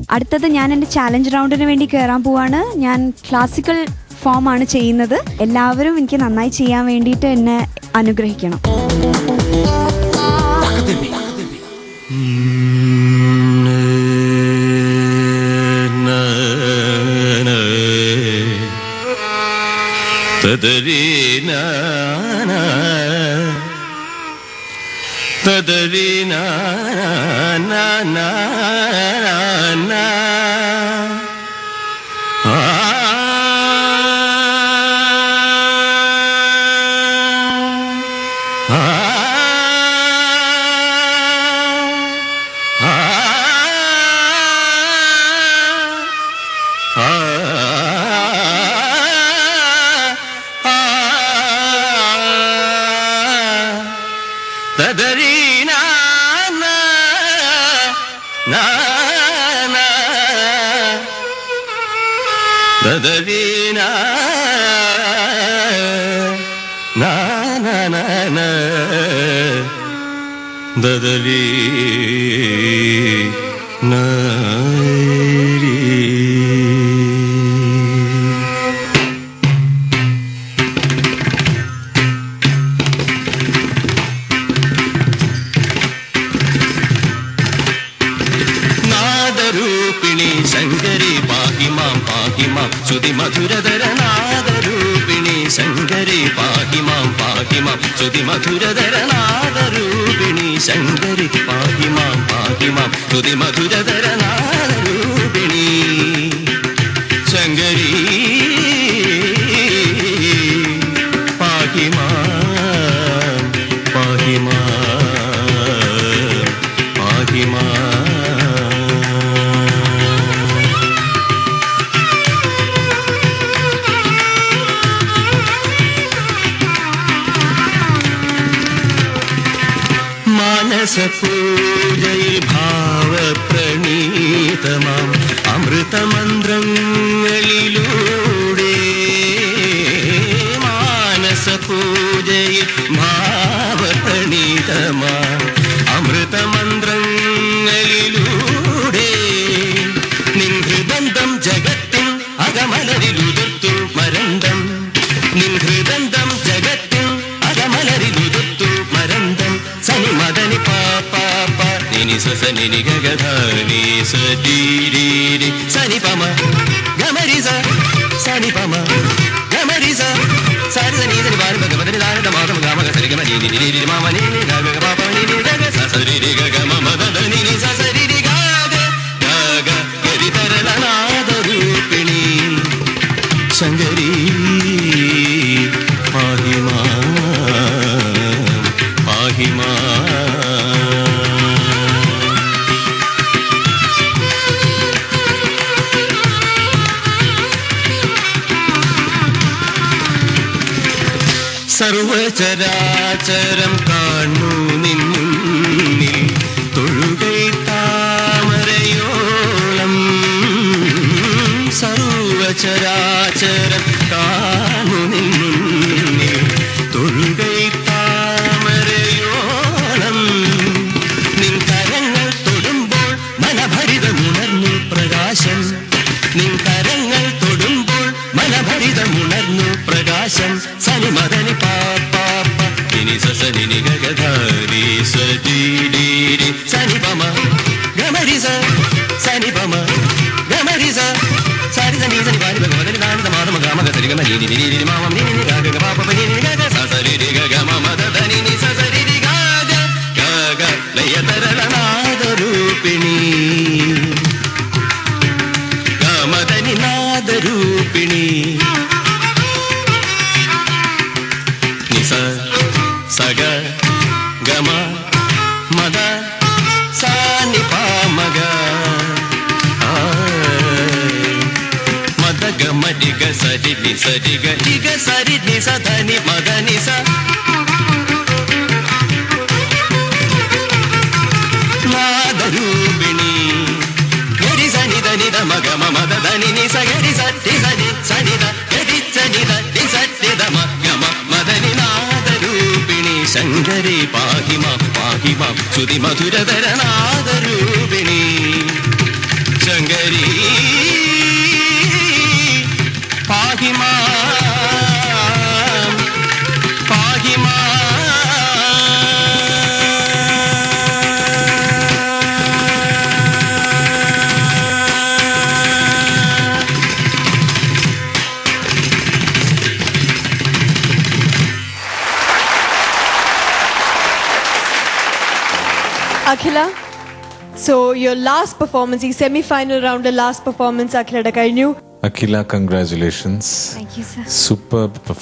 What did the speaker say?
അടുത്തത് ഞാൻ എൻ്റെ ചാലഞ്ച് റൗണ്ടിന് വേണ്ടി കയറാൻ പോവാണ്. ഞാൻ ക്ലാസിക്കൽ ഫോമാണ് ചെയ്യുന്നത്. എല്ലാവരും എനിക്ക് നന്നായി ചെയ്യാൻ വേണ്ടിയിട്ട് എന്നെ അനുഗ്രഹിക്കണം. തദരീനാ നാ നാ നാ ആ ആ തദരീനാ നാ നാ നാ തദരീനാ നാ നാ നാ നാ തദരീനാ ശങ്കരി പാഹി മാം ശ്രുതി മധുരധര നാദരൂപിണി ശങ്കരി പാഹി മാം ശ്രുതി മധുരധര നാദരൂപിണി ശങ്കരി പാഹി മാം ശ്രുതി മധുരധര നാദരൂപിണി ശങ്കരി പാഹി മാം പാഹി മാം പാഹി മാം. മാനസപൂജയിൽ ഭാവപ്രണീതമാം അമൃതമന്ത്രങ്ങളിലൂടെ മാനസപൂജയിൽ ഭാവപ്രണീതമാം അമൃതമന്ത്രങ്ങളിലൂടെ നിൻ ഹൃദന്തം ജഗത്തിൻ അകമലരിലുതിർത്തു മരന്തം നിൻ ഹൃദന്തം ജഗത്തിൻ അകമലരിലുതിർത്തു മരന്തം സനി മദനി പാപ്പ നിനി സനി ഗഗധാനി സീരി സനി പമ ഗമരി സനി പമ ഗമരി സാരി സനി സനി പാരി ഭഗവതി ദാനത മാതം ഗാമ സരി ഗമ നീ നീ മാമ നീ ഗഗ പാപ നീ ഗഗ സരി ഗഗ മമ ദദ നീ സരി ഗഗ ഗഗ ഗരി തരളനാദ രൂപിണി ശങ്കരി പാഹി മാം പാഹി മാം. സർവചരാചരം കാണു നിൻ മുന്നിൽ തൊഴുകൈ താമരയോളം സർവചരാചരം കാണു നിൻ മുന്നിൽ തൊഴുകൈ താമരയോളം നിൻ കരങ്ങൾ തൊടുമ്പോൾ മനഭരിതമുണർന്നു പ്രകാശം നിൻ കരങ്ങൾ തൊടുമ്പോൾ മനഭരിതമുണർന്നു പ്രകാശം സനി മദനി പാപ്പ നിനി സനി ഗഗധാരി സീരി സനി പമ ഗമരി സനി പമ ഗമരി സാരി സനി സനി പാരി ഭഗവതി ദാനത മാതമ ഗാമ സരി ഗമ നീ നീ മാമ നീ ഗഗ പാപ നീ ഗഗ സരി ഗഗ മമ ദദ നീ സരി ഗഗ ഗഗ ലയ തരളനാദ രൂപിണി ഗമദനി നാദ രൂപിണി നിസ സഗ ഗമ മദ സാനി പാമഗ മദ ഗമ ഡിഗ സരി നി സരി ഗ ഡിഗ സരി നി സധനി മദ നിസ നാദരൂപിണി ഗരി സനി ധനി ധ മഗ മമ ദ ധനി നി സ ഗരി സരി സനി സനി ധ ഗരി സനി ധ നി സരി ധ മ ഗമ മദനി നാദരൂപിണി ശങ്കരി പാഹി മാം ശ്രുതി മധുരധര നാദരൂപിണി Sivasankari പാഹിമാ പാഹിമാ Akhila, so your last performance, the semi-final round, the last performance, Akhila, കഴിഞ്ഞു. Akhila, congratulations. Thank you, sir. Superb performance.